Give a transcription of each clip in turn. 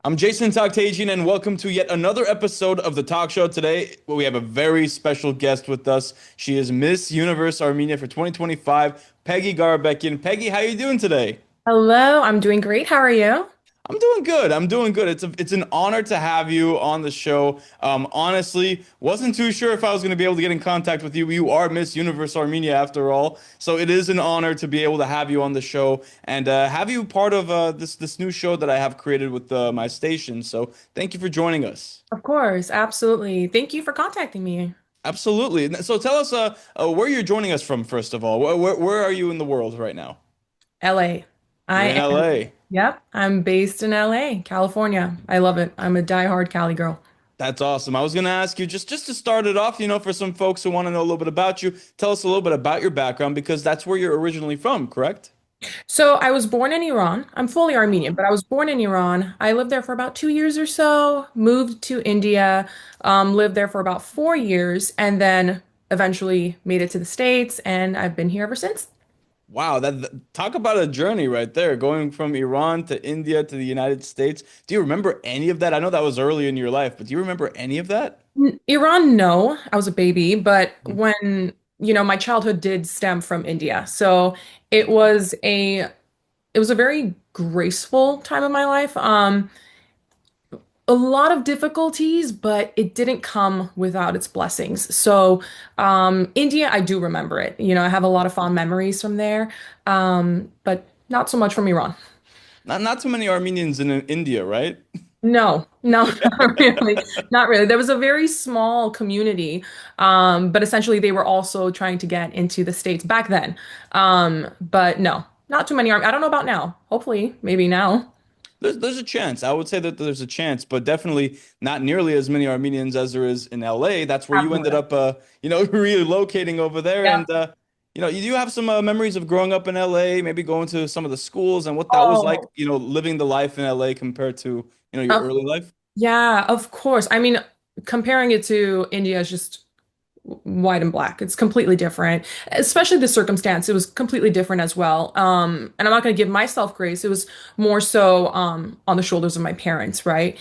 I'm Jason Takhtadjian, and welcome to yet another episode of the talk show. Today, we have a very special guest with us. She is Miss Universe Armenia for 2025, Peggy Garabekian. Peggy, how you doing today? Hello, I'm doing great. How are you? I'm doing good. I'm doing good. It's an honor to have you on the show. Honestly, wasn't too sure if I was going to be able to get in contact with you. You are Miss Universe Armenia after all, so it is an honor to be able to have you on the show and have you part of this new show that I have created with my station. So thank you for joining us. Of course, absolutely. Thank you for contacting me. Absolutely. So tell us where you're joining us from, first of all. Where are you in the world right now? LA. You're in I am. LA. Yep, I'm based in LA, California. I love it. I'm a diehard Cali girl. That's awesome. I was going to ask you just to start it off, for some folks who want to know a little bit about you, tell us a little bit about your background because that's where you're originally from, correct? So I was born in Iran. I'm fully Armenian, but I was born in Iran. I lived there for about 2 years or so, moved to India, lived there for about 4 years, and then eventually made it to the States, and I've been here ever since. Wow, talk about a journey right there, going from Iran to India to the United States. Do you remember any of that? I know that was early in your life, but do you remember any of that? Iran, no, I was a baby, but my childhood did stem from India. So it was a it was a very graceful time of my life. A lot of difficulties, but it didn't come without its blessings. So India, I do remember it. I have a lot of fond memories from there, but not so much from Iran. Not too many Armenians in India, right? No, no, not really. Not really. There was a very small community, but essentially they were also trying to get into the States back then. But no, not too many. I don't know about now. Hopefully, maybe now. There's a chance. I would say that there's a chance, but definitely not nearly as many Armenians as there is in LA. That's where you ended Absolutely. up, relocating over there. Yeah. And you do have some memories of growing up in LA, maybe going to some of the schools and what that was like, Oh, living the life in LA compared to, your of early life. yeah, of course. I mean, comparing it to India is just white and black. It's completely different, especially the circumstance. It was completely different as well. And I'm not going to give myself grace. It was more so on the shoulders of my parents, right?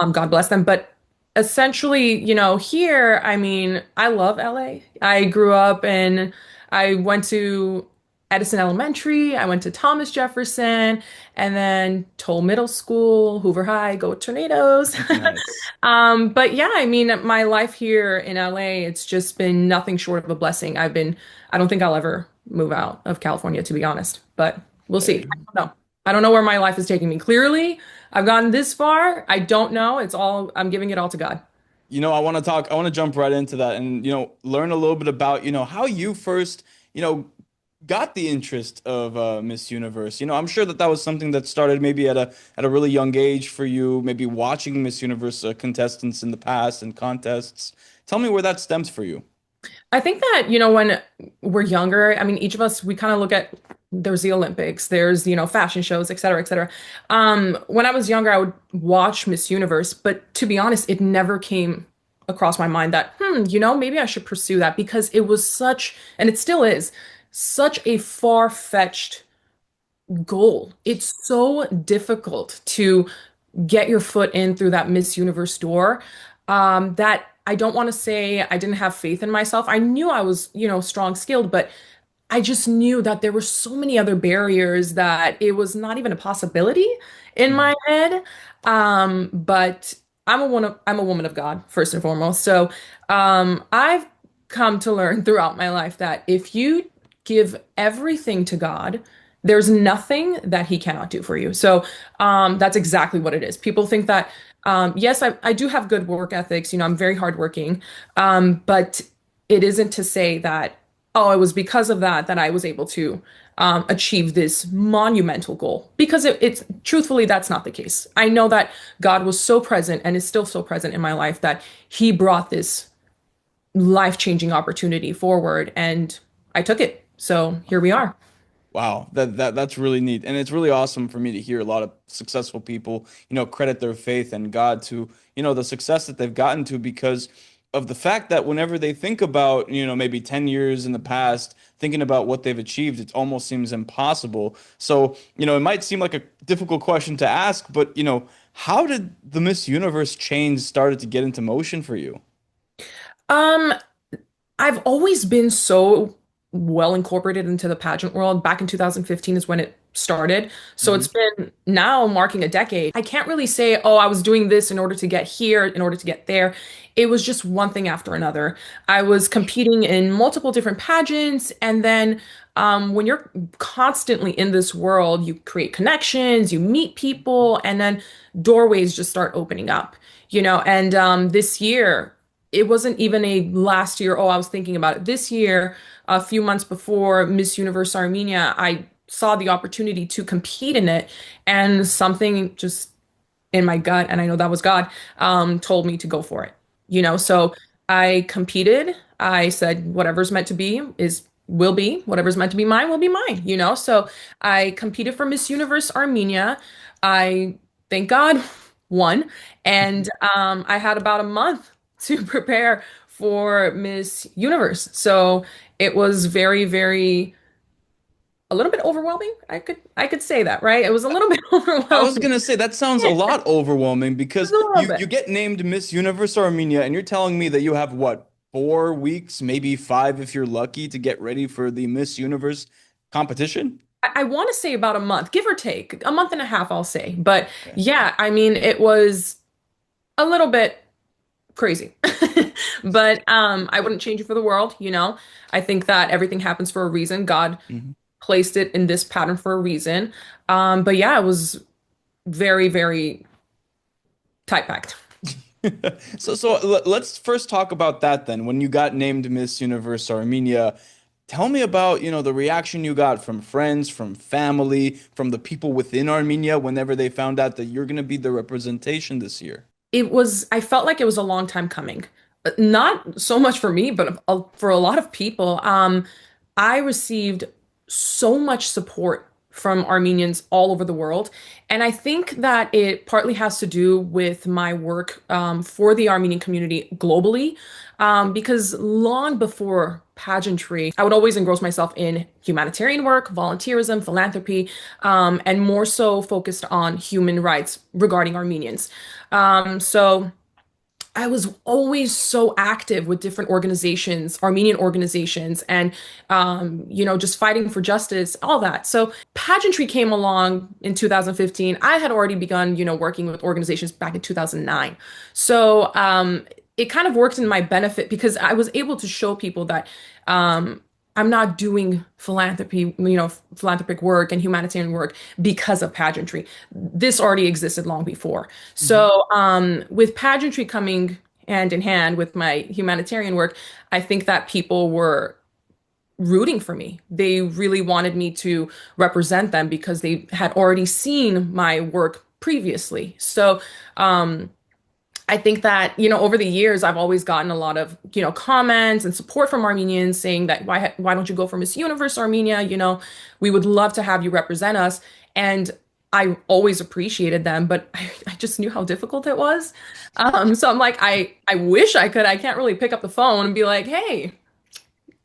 Mhm. God bless them. But essentially, here, I mean, I love LA. I grew up and I went to Edison Elementary, I went to Thomas Jefferson, and then Toll Middle School, Hoover High, go Tornadoes. Nice. But yeah, I mean, my life here in LA, it's just been nothing short of a blessing. I don't think I'll ever move out of California, to be honest, but we'll see. Hey. I don't know. I don't know where my life is taking me. Clearly, I've gotten this far. I don't know. I'm giving it all to God. I want to jump right into that and, learn a little bit about, how you first, got the interest of Miss Universe. I'm sure that was something that started maybe at a really young age for you, maybe watching Miss Universe contestants in the past and contests. Tell me where that stems for you. I think that, when we're younger, I mean, each of us, we kind of look at there's the Olympics, there's, fashion shows, et cetera, et cetera. When I was younger, I would watch Miss Universe, but to be honest, it never came across my mind that, maybe I should pursue that because it was and it still is, such a far-fetched goal. It's so difficult to get your foot in through that Miss Universe door, that I don't want to say I didn't have faith in myself. I knew I was, strong skilled, but I just knew that there were so many other barriers that it was not even a possibility in my Mhm. head. But I'm a woman of God, first and foremost. So I've come to learn throughout my life that if you give everything to God, there's nothing that he cannot do for you. So that's exactly what it is. People think that, yes, I do have good work ethics. I'm very hardworking. But it isn't to say that, oh, it was because of that I was able to achieve this monumental goal. Because it's truthfully, that's not the case. I know that God was so present and is still so present in my life that he brought this life-changing opportunity forward and I took it. So here we are. Wow, that's really neat. And it's really awesome for me to hear a lot of successful people, credit their faith and God to, the success that they've gotten to because of the fact that whenever they think about, maybe 10 years in the past, thinking about what they've achieved, it almost seems impossible. So, it might seem like a difficult question to ask, but, how did the Miss Universe change started to get into motion for you? Um, I've always been so well incorporated into the pageant world. Back in 2015 is when it started. So Hmm. it's been now marking a decade. I can't really say, oh, I was doing this in order to get here, in order to get there. It was just one thing after another. I was competing in multiple different pageants. And then when you're constantly in this world, you create connections, you meet people, and then doorways just start opening up, And this year, it wasn't even a last year, oh, I was thinking about it. This year, a few months before Miss Universe Armenia, I saw the opportunity to compete in it, and something just in my gut, and I know that was God, told me to go for it. So I competed. I said, whatever's meant to be is will be, whatever's meant to be mine will be mine. So I competed for Miss Universe Armenia. I, thank God, won. And I had about a month to prepare for Miss Universe. So it was very, very a little bit overwhelming. I could say that, right? It was a little bit I was overwhelming. gonna say that sounds a lot overwhelming because Just a little you bit. get named Miss Universe Armenia and you're telling me that you have what, 4 weeks, maybe five if you're lucky, to get ready for the Miss Universe competition? I want to say about a month, give or take, a month and a half, I'll say. But Okay. yeah, I mean, it was a little bit crazy. But I wouldn't change it for the world. I think that everything happens for a reason. God Mhm. placed it in this pattern for a reason. But yeah, it was very, very tight packed. So let's first talk about that then. When you got named Miss Universe Armenia, tell me about, the reaction you got from friends, from family, from the people within Armenia whenever they found out that you're going to be the representation this year. I felt like it was a long time coming. Not so much for me, but for a lot of people. I received so much support from Armenians all over the world. And I think that it partly has to do with my work for the Armenian community globally. Because long before pageantry, I would always engross myself in humanitarian work, volunteerism, philanthropy, and more so focused on human rights regarding Armenians. So I was always so active with different organizations, Armenian organizations, and just fighting for justice, all that. So pageantry came along in 2015. I had already begun, working with organizations back in 2009. So it kind of worked in my benefit because I was able to show people that I'm not doing philanthropic work and humanitarian work because of pageantry. This already existed long before. Mhm. So, with pageantry coming hand in hand with my humanitarian work, I think that people were rooting for me. They really wanted me to represent them because they had already seen my work previously. So, I think that, over the years, I've always gotten a lot of, comments and support from Armenians saying that why don't you go for Miss Universe Armenia? We would love to have you represent us. And I always appreciated them, but I just knew how difficult it was. So I'm like, I wish I could. I can't really pick up the phone and be like, hey,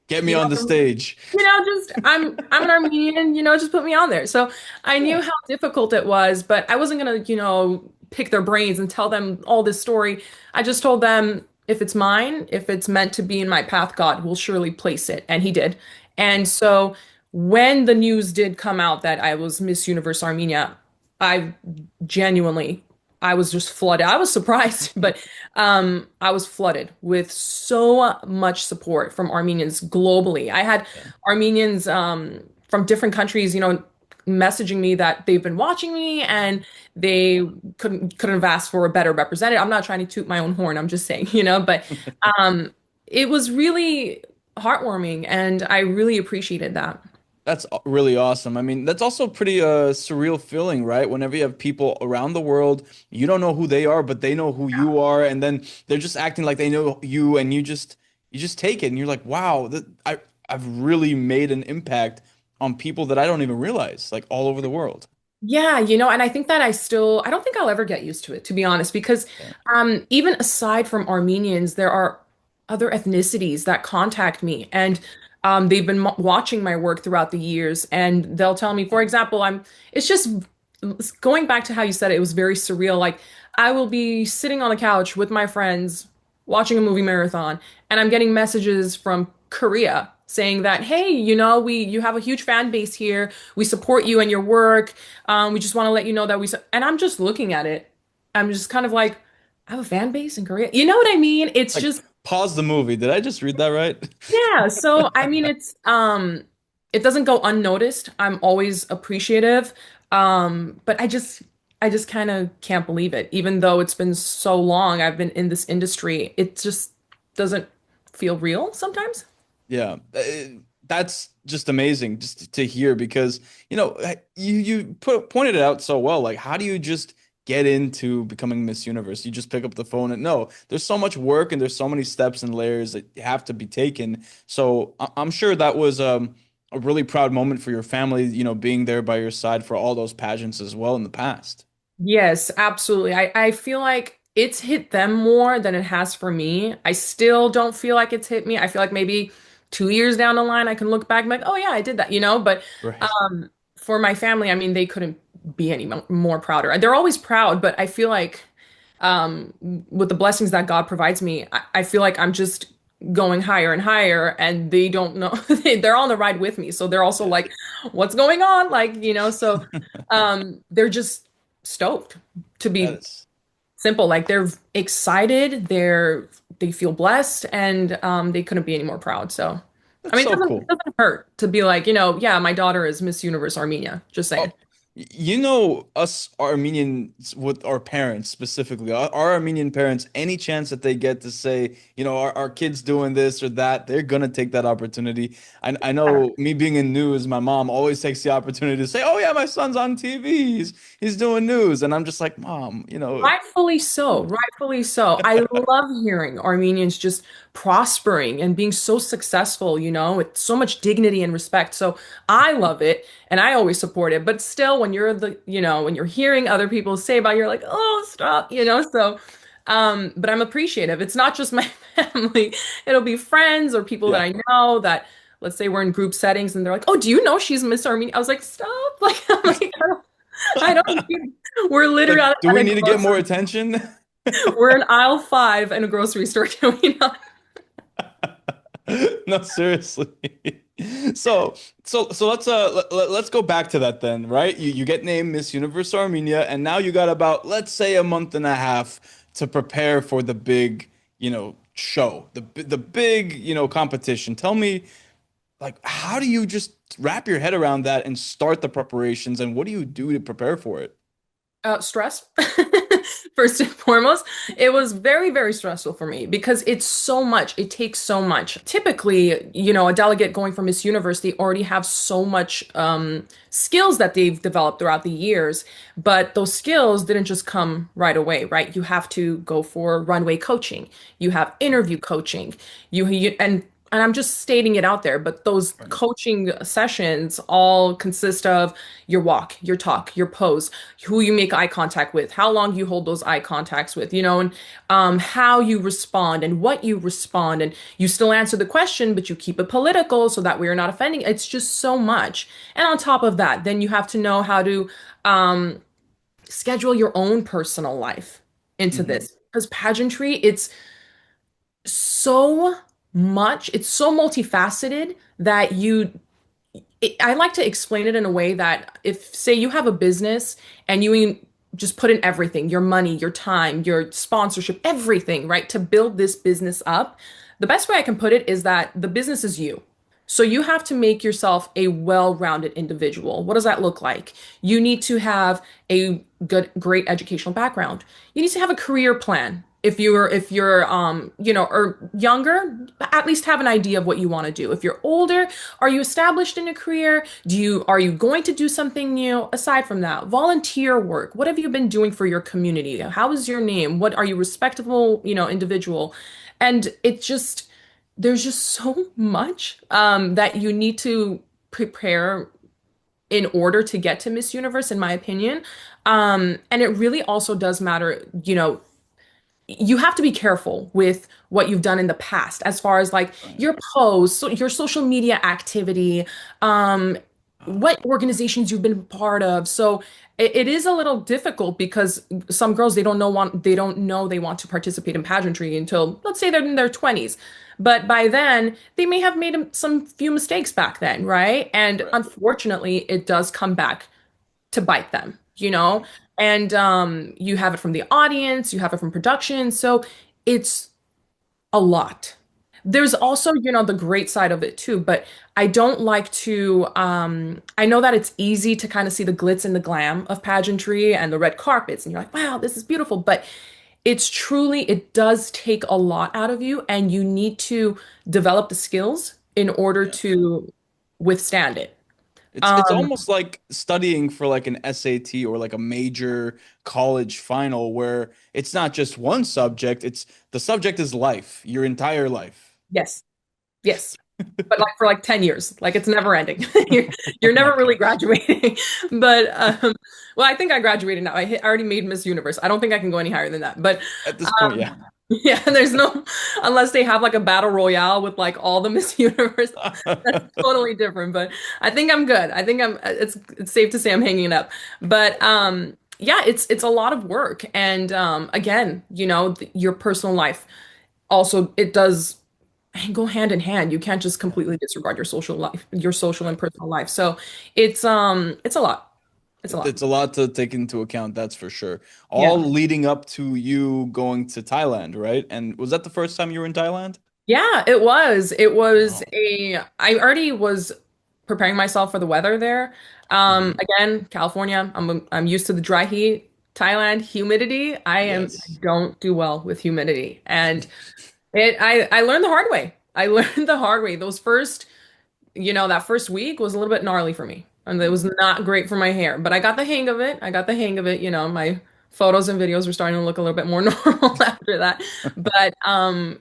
Get me you on the know, stage. just I'm an Armenian, just put me on there. So I knew Yeah. how difficult it was, but I wasn't gonna, pick their brains and tell them all this story. I just told them if it's mine, if it's meant to be in my path, God will surely place it. And he did. And so when the news did come out that I was Miss Universe Armenia, I genuinely I was just flooded. I was surprised, but I was flooded with so much support from Armenians globally. I had Yeah. Armenians from different countries, messaging me that they've been watching me and they couldn't have asked for a better representative. I'm not trying to toot my own horn. I'm just saying, but um, it was really heartwarming, and I really appreciated that. That's really awesome. I mean, that's also pretty surreal feeling, right? Whenever you have people around the world, you don't know who they are, but they know who you are, and then they're just acting like they know you, and you just take it, and you're like, wow, I've really made an impact on people that I don't even realize, like all over the world. Yeah, and I think that I don't think I'll ever get used to it, to be honest, because Yeah. even aside from Armenians, there are other ethnicities that contact me, and they've been watching my work throughout the years, and they'll tell me, for example, it's just going back to how you said it, it was very surreal. Like, I will be sitting on the couch with my friends watching a movie marathon, and I'm getting messages from Korea saying that, hey, you have a huge fan base here. We support you and your work. We just want to let you know that and I'm just looking at it. I'm just kind of like, I have a fan base in Korea. You know what I mean? It's Like, just, pause the movie. Did I just read that right? yeah. So, I mean, it doesn't go unnoticed. I'm always appreciative. But I just kind of can't believe it. Even though it's been so long I've been in this industry, it just doesn't feel real sometimes. Yeah, that's just amazing just to hear because you pointed it out so well. Like, how do you just get into becoming Miss Universe? You just pick up the phone and no, there's so much work and there's so many steps and layers that have to be taken. So I'm sure that was a really proud moment for your family, being there by your side for all those pageants as well in the past. Yes, absolutely. I feel like it's hit them more than it has for me. I still don't feel like it's hit me. I feel like maybe 2 years down the line, I can look back and be like, oh yeah, I did that, you know? But Right. um, for my family, I mean, they couldn't be any more prouder. They're always proud, but I feel like um, with the blessings that God provides me, I feel like I'm just going higher and higher, and they don't know. They're on the ride with me. So they're also Yeah. like, what's going on? Like, so they're just stoked to That be is simple. Like they're excited, they feel blessed, and they couldn't be any more proud. So I that's mean, so it cool. doesn't hurt to be like, yeah, my daughter is Miss Universe Armenia. Just Oh, saying. us Armenians with our parents specifically, our Armenian parents, any chance that they get to say, our kid's doing this or that, they're gonna take that opportunity. I know me being in news, my mom always takes the opportunity to say, "Oh yeah, my son's on TV. He's doing news," and I'm just like, "Mom, Rightfully so, rightfully so. I love hearing Armenians just prospering and being so successful, with so much dignity and respect. So I love it and I always support it. But still, when when you're hearing other people say about it, you're like, oh, stop, so but I'm appreciative. It's not just my family, it'll be friends or people that yeah." I know that let's say we're in group settings and they're like, oh, do you know she's Miss Armenia? I was like, stop. Like, I'm like, I don't need, we're literally Like, do at we a need to get more grocery. attention? We're in aisle 5 in a grocery store, can we not? No, seriously. So, so let's go back to that then, right? You get named Miss Universe Armenia, and now you got about, let's say, a month and a half to prepare for the big, show, the big, competition. Tell me, like, how do you just wrap your head around that and start the preparations, and what do you do to prepare for it? Stress. First and foremost, it was very, very stressful for me because it's so much. It takes so much. Typically, a delegate going for Miss Universe, they already have so much skills that they've developed throughout the years, but those skills didn't just come right away, right? You have to go for runway coaching. You have interview coaching. And I'm just stating it out there, but those Right. coaching sessions all consist of your walk, your talk, your pose, who you make eye contact with, how long you hold those eye contacts with, and how you respond and what you respond. And you still answer the question, but you keep it political so that we're not offending. It's just so much. And on top of that, then you have to know how to um, schedule your own personal life into Hmm. this. Because pageantry, so it's so multifaceted that I like to explain it in a way that if, say, you have a business and just put in everything, your money, your time, your sponsorship, everything, right, to build this business up, the best way I can put it is that the business is you. So you have to make yourself a well-rounded individual. What does that look like? You need to have a great educational background. You need to have a career plan. If you're or younger, at least have an idea of what you want to do. If you're older, are you established in a career? Are you going to do something new? Aside from that, volunteer work. What have you been doing for your community? How is your name? What are you respectable, individual? And there's just so much that you need to prepare in order to get to Miss Universe, in my opinion. And it really also does matter, you have to be careful with what you've done in the past as far as like Right. your posts, your social media activity, um, Ah, what organizations you've been part of. So it is a little difficult because some girls they don't know they want to participate in pageantry until let's say they're in their 20s. But by then, they may have made some few mistakes back then, right? And right. unfortunately, it does come back to bite them, you know? Right. And you have it from the audience, you have it from production. So it's a lot. There's also, the great side of it too, but I don't like to, I know that it's easy to kind of see the glitz and the glam of pageantry and the red carpets, and you're like, wow, this is beautiful. But it does take a lot out of you, and you need to develop the skills in order Yeah. to withstand it. It's Um, almost like studying for like an SAT or like a major college final where it's not just one subject, it's the subject is life, your entire life. yes, yes. But like for like 10 years. Like it's never ending. You're, Oh you're my never really gosh. graduating. But well, I think I graduated now. I already made Miss Universe. I don't think I can go any higher than that. But At this point, yeah. yeah, there's no unless they have like a battle royale with like all the Miss Universe. That's totally different. But I think I'm good. I think it's safe to say I'm hanging it up. But yeah, it's a lot of work. And again, your personal life also it does go hand in hand. You can't just Yeah. completely disregard your social life, your social and personal life. So it's a lot. It's a lot. It's a lot to take into account, that's for sure. Yeah. All leading up to you going to Thailand, right? And was that the first time you were in Thailand? Yeah, it was. It was Wow. I already was preparing myself for the weather there. Hmm. Again, California, I'm used to the dry heat. Thailand, humidity. I Yes. don't do well with humidity. And I learned the hard way. I learned the hard way. That first week was a little bit gnarly for me. And it was not great for my hair, but I got the hang of it. I got the hang of it. My photos and videos were starting to look a little bit more normal after that. But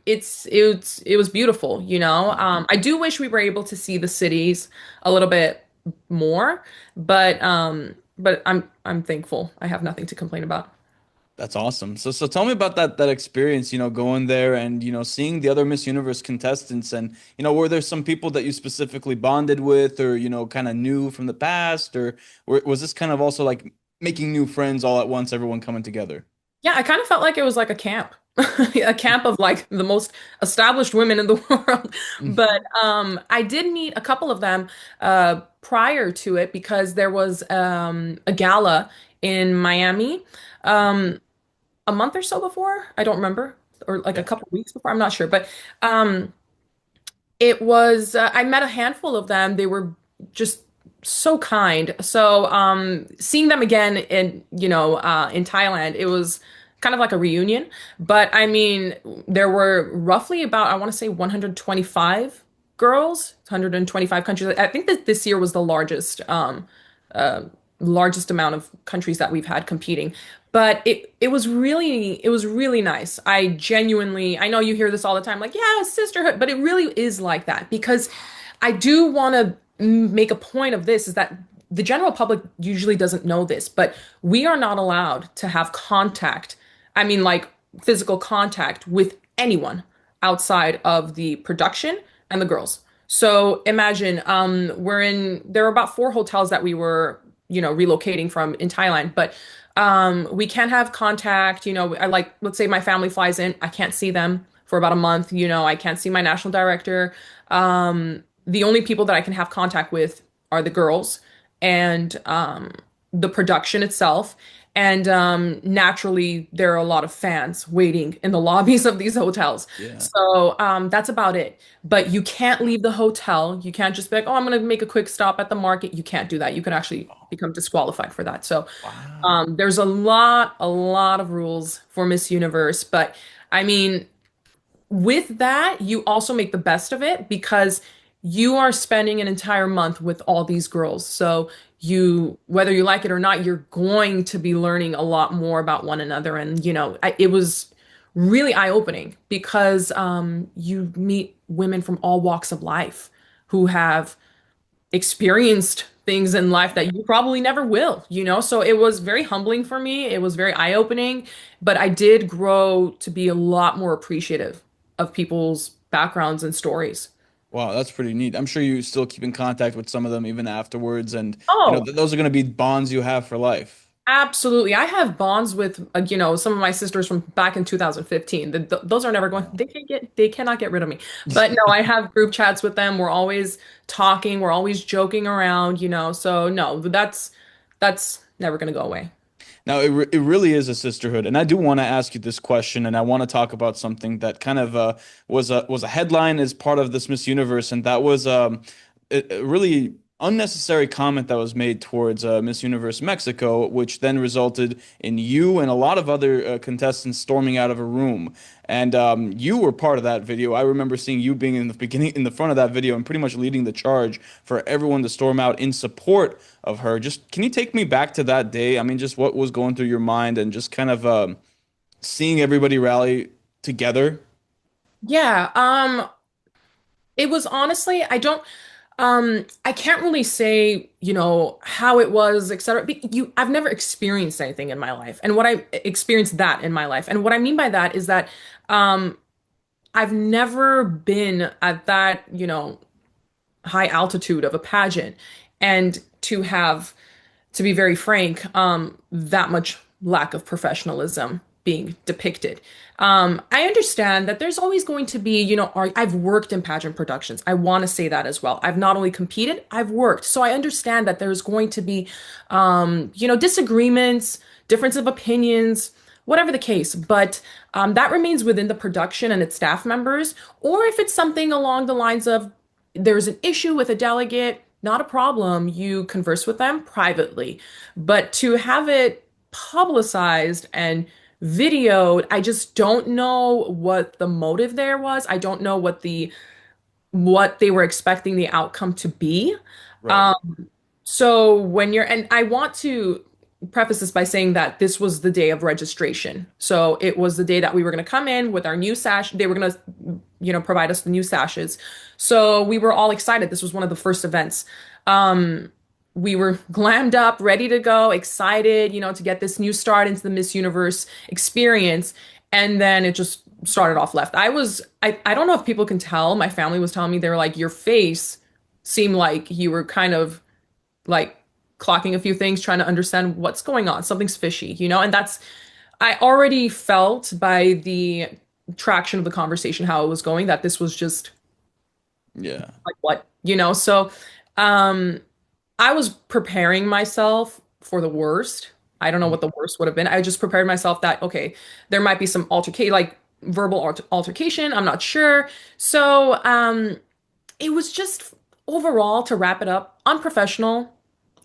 it was beautiful, you know. I do wish we were able to see the cities a little bit more, but I'm thankful. I have nothing to complain about. That's awesome. So tell me about that experience, going there and seeing the other Miss Universe contestants and were there some people that you specifically bonded with or kind of knew from the past or was this kind of also like making new friends all at once, everyone coming together? Yeah, I kind of felt like it was like a camp, a camp of like the most established women in the world. Mm. But I did meet a couple of them prior to it because there was a gala in Miami a month or so before. I don't remember, or like a Yeah. couple weeks before. I'm not sure, but um, I met a handful of them. They were just so kind. So seeing them again in Thailand, it was kind of like a reunion. But I mean, there were roughly about, I want to say 125 girls, 125 countries. I think that this year was the uh, largest amount of countries that we've had competing. But it was really nice. I know you hear this all the time, like, yeah, sisterhood, but it really is like that because I do want to make a point of this is that the general public usually doesn't know this, but we are not allowed to have contact. I mean, like physical contact with anyone outside of the production and the girls. So imagine, there were about four hotels that we were, relocating from in Thailand, but we can't have contact. Let's say my family flies in, I can't see them for about a month. I can't see my national director. The only people that I can have contact with are the girls and the production itself. And naturally, there are a lot of fans waiting in the lobbies of these hotels. Yeah. So that's about it. But you can't leave the hotel. You can't just be like, oh, I'm going to make a quick stop at the market. You can't do that. You can actually become disqualified for that. So Wow. there's a lot of rules for Miss Universe. But I mean, with that, you also make the best of it because you are spending an entire month with all these girls. So whether you like it or not, you're going to be learning a lot more about one another. And, it was really eye-opening because you meet women from all walks of life who have experienced things in life that you probably never will, you know? So it was very humbling for me. It was very eye-opening, but I did grow to be a lot more appreciative of people's backgrounds and stories. Wow, that's pretty neat. I'm sure you still keep in contact with some of them even afterwards, and Oh, th those are going to be bonds you have for life. absolutely. I have bonds with, some of my sisters from back in 2015. Those are never going, Wow. they cannot get rid of me. But no, I have group chats with them. We're always talking, we're always joking around, so no, that's never going to go away. Now, it really is a sisterhood, and I do want to ask you this question, and I want to talk about something that kind of was a headline as part of this Miss Universe, and that was a really unnecessary comment that was made towards Miss Universe Mexico, which then resulted in you and a lot of other contestants storming out of a room. And you were part of that video. I remember seeing you being in the beginning, in the front of that video, and pretty much leading the charge for everyone to storm out in support of her. Just can you take me back to that day? I mean, just what was going through your mind, and just kind of seeing everybody rally together. Yeah, it was honestly, I can't really say, how it was, etc. I've never experienced anything in my life. And what I experienced that in my life. And what I mean by that is that, um, I've never been at that, high altitude of a pageant. And to be very frank, that much lack of professionalism being depicted. I understand that there's always going to be, I've worked in pageant productions. I want to say that as well. I've not only competed, I've worked. So I understand that there's going to be, disagreements, difference of opinions, whatever the case. But that remains within the production and its staff members. Or if it's something along the lines of there's an issue with a delegate, not a problem. You converse with them privately. But to have it publicized and videoed, I just don't know what the motive there was. I don't know what they were expecting the outcome to be. Right. Um, so and I want to preface this by saying that this was the day of registration. So it was the day that we were going to come in with our new sash. They were going to, provide us the new sashes. So we were all excited. This was one of the first events. Um, we were glammed up, ready to go, excited, to get this new start into the Miss Universe experience. And then it just started off left. I don't know if people can tell. My family was telling me, they were like, your face seemed like you were kind of like clocking a few things, trying to understand what's going on. Something's fishy, and I already felt by the traction of the conversation how it was going that this was just Yeah. like what, So um I was preparing myself for the worst. I don't know what the worst would have been. I just prepared myself that, okay, there might be some altercation, like verbal altercation. I'm not sure. So it was just overall, to wrap it up, unprofessional,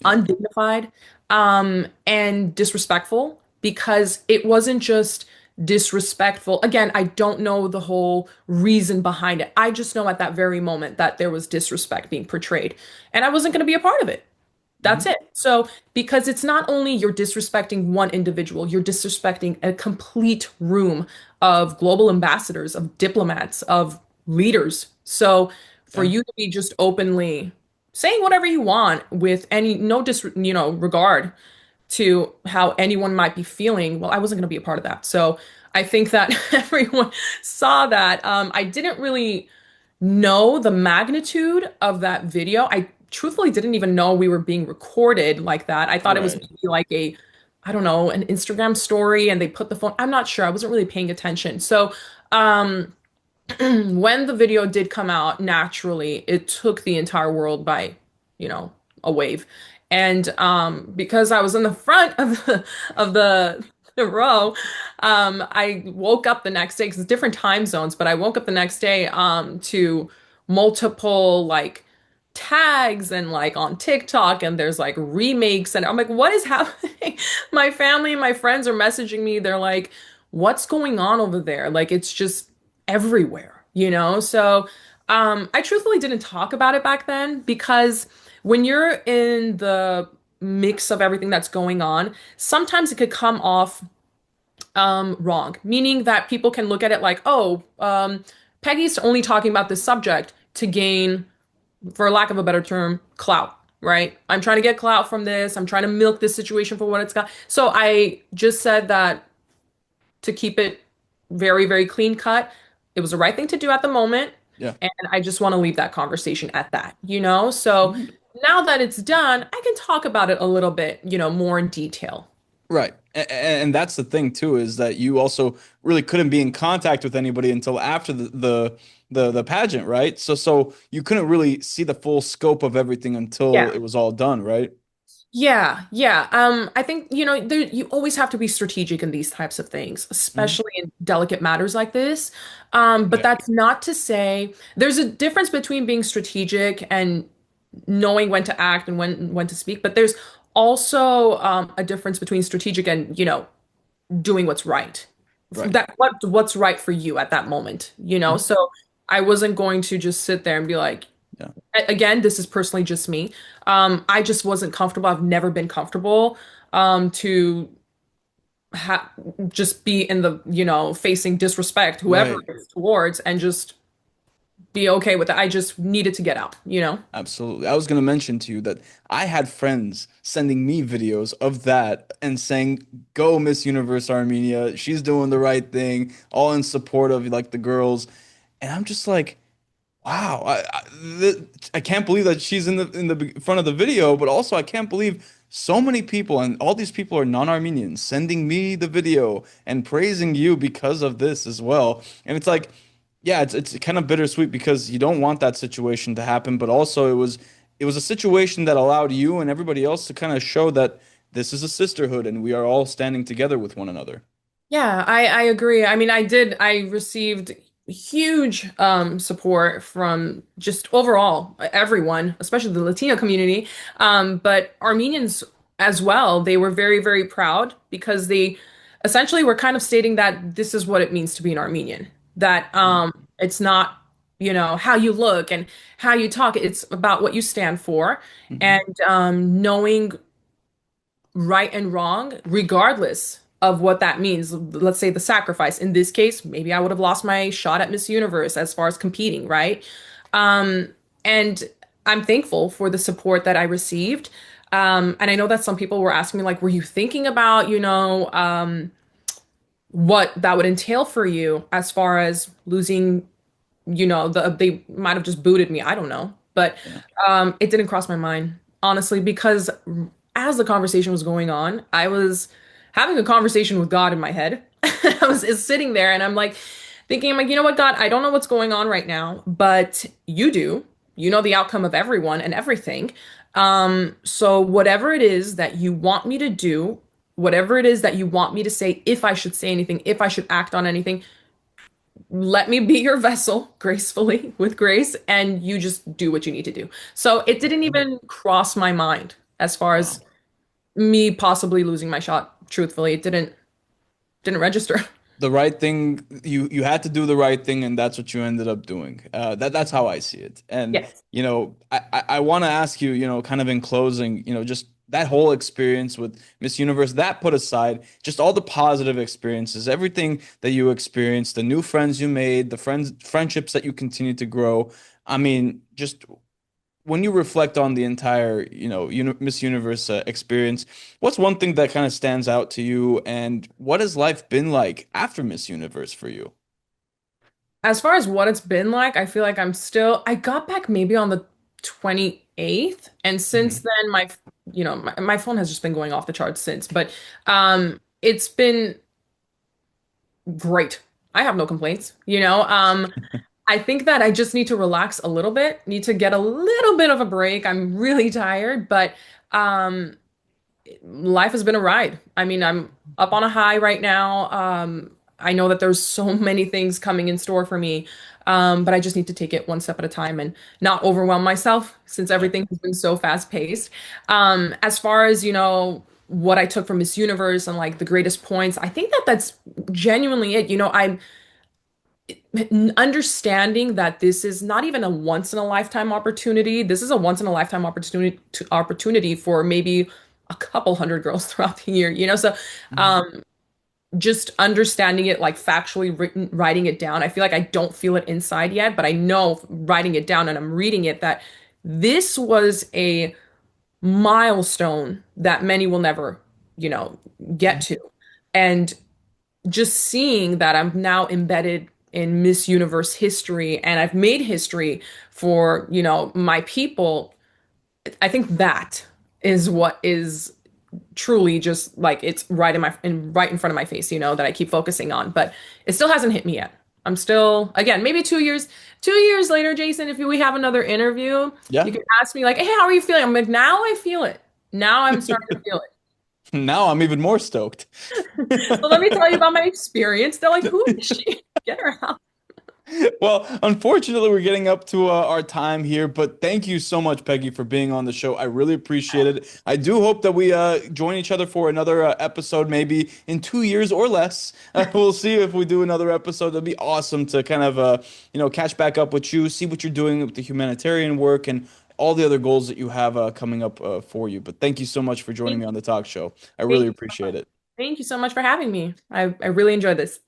Yeah. undignified, and disrespectful, because it wasn't just disrespectful. Again, I don't know the whole reason behind it. I just know at that very moment that there was disrespect being portrayed, and I wasn't going to be a part of it. That's Mhm. it. So, because it's not only you're disrespecting one individual, you're disrespecting a complete room of global ambassadors, of diplomats, of leaders. So, for Yeah. you to be just openly saying whatever you want with any no regard to how anyone might be feeling, well, I wasn't going to be a part of that. So, I think that everyone saw that. I didn't really know the magnitude of that video. I truthfully didn't even know we were being recorded like that. I thought it was Right. maybe like I don't know, an Instagram story and they put the phone. I'm not sure. I wasn't really paying attention. So, um, when the video did come out, naturally, it took the entire world by, a wave. And because I was in the front of the row, I woke up the next day because it's different time zones, but I woke up the next day to multiple like tags and like on TikTok, and there's like remakes, and I'm like, what is happening? My family and my friends are messaging me. They're like, what's going on over there? Like it's just everywhere. So I truthfully didn't talk about it back then because when you're in the mix of everything that's going on, sometimes it could come off wrong, meaning that people can look at it like, oh, Peggy's only talking about this subject to gain, for lack of a better term, clout. right? I'm trying to get clout from this. I'm trying to milk this situation for what it's got. So I just said that to keep it very, very clean cut. It was the right thing to do at the moment. Yeah. And I just want to leave that conversation at that, you know? So now that it's done, I can talk about it a little bit, more in detail. Right. And that's the thing too, is that you also really couldn't be in contact with anybody until after the pageant, right? So you couldn't really see the full scope of everything until Yeah. it was all done, right? Yeah, yeah. I think, you always have to be strategic in these types of things, Mhm. especially in delicate matters like this. But Yeah. that's not to say there's a difference between being strategic and knowing when to act and when to speak. But there's also a difference between strategic and, doing what's right. Right. What's right for you at that moment. Mhm. So I wasn't going to just sit there and be like, Yeah. again, this is personally just me. I just wasn't comfortable. I've never been comfortable to ha just be in the, facing disrespect, whoever Right. it's towards, and just be okay with it. I just needed to get out. Absolutely. I was going to mention to you that I had friends sending me videos of that and saying, "Go Miss Universe Armenia. She's doing the right thing," all in support of like the girls. And I'm just like, wow, I can't believe that she's in the front of the video, but also I can't believe so many people and all these people are non-Armenians sending me the video and praising you because of this as well. And it's like, yeah, it's kind of bittersweet because you don't want that situation to happen, but also it was a situation that allowed you and everybody else to kind of show that this is a sisterhood and we are all standing together with one another. Yeah, I agree. I mean, I received huge support from just overall everyone, especially the Latino community. But Armenians as well, they were very, very proud because they essentially were kind of stating that this is what it means to be an Armenian. That it's not, how you look and how you talk, it's about what you stand for. Hmm. And knowing right and wrong, regardless of what that means. Let's say the sacrifice. In this case, maybe I would have lost my shot at Miss Universe as far as competing, right? Um, and I'm thankful for the support that I received. And I know that some people were asking me, like, were you thinking about, what that would entail for you as far as losing, they might have just booted me. I don't know. But Yeah. it didn't cross my mind, honestly, because as the conversation was going on, I was having a conversation with God in my head. I was is sitting there and I'm like thinking, I'm like, you know what, God, I don't know what's going on right now, but you do. You know the outcome of everyone and everything. So whatever it is that you want me to do, whatever it is that you want me to say, if I should say anything, if I should act on anything, let me be your vessel gracefully with grace, and you just do what you need to do. So it didn't Right. even cross my mind as far as Wow. me possibly losing my shot. Truthfully, it didn't register. The right thing, you had to do the right thing, and that's what you ended up doing. That's how I see it. And Yes. I want to ask you, kind of in closing, just that whole experience with Miss Universe, that put aside, just all the positive experiences, everything that you experienced, the new friends you made, the friendships that you continue to grow. I mean, just when you reflect on the entire, Miss Universe experience, what's one thing that kind of stands out to you, and what has life been like after Miss Universe for you? As far as what it's been like, I feel like I got back maybe on the 28th. And since Hmm. then, my phone has just been going off the charts since. But it's been great. I have no complaints. I think that I just need to relax a little bit, need to get a little bit of a break. I'm really tired, but um, life has been a ride. I mean, I'm up on a high right now. I know that there's so many things coming in store for me, but I just need to take it one step at a time and not overwhelm myself since Yeah. everything has been so fast paced. As far as, what I took from Miss Universe and like the greatest points, I think that that's genuinely it. I'm understanding that this is not even a once in a lifetime opportunity. This is a once in a lifetime opportunity for maybe a couple hundred girls throughout the year. So Mhm. um just understanding it like factually writing it down. I feel like I don't feel it inside yet, but I know writing it down and I'm reading it that this was a milestone that many will never, you know, get to. And just seeing that I'm now embedded in Miss Universe history and I've made history for, you know, my people, I think that is what is truly just like it's right in front of my face, you know, that I keep focusing on. But it still hasn't hit me yet. I'm still, again, maybe 2 years later, Jason, if we have another interview, you Yeah. can ask me like, hey, how are you feeling? I'm like, now I feel it. Now I'm starting to feel Now I'm even more stoked. it. But let me tell you about my experience. They're like, who is she? Get her out. Well, unfortunately, we're getting up to our time here, but thank you so much, Peggy, for being on the show. I really appreciate it. I do hope that we join each other for another episode, maybe in 2 years or less. We'll see if we do another episode. That'd be awesome to kind of, catch back up with you, see what you're doing with the humanitarian work and all the other goals that you have coming up for you. But thank you so much for joining Thank me on the talk show. I thank really you so much. appreciate it. Thank you so much for having me. I really enjoyed this.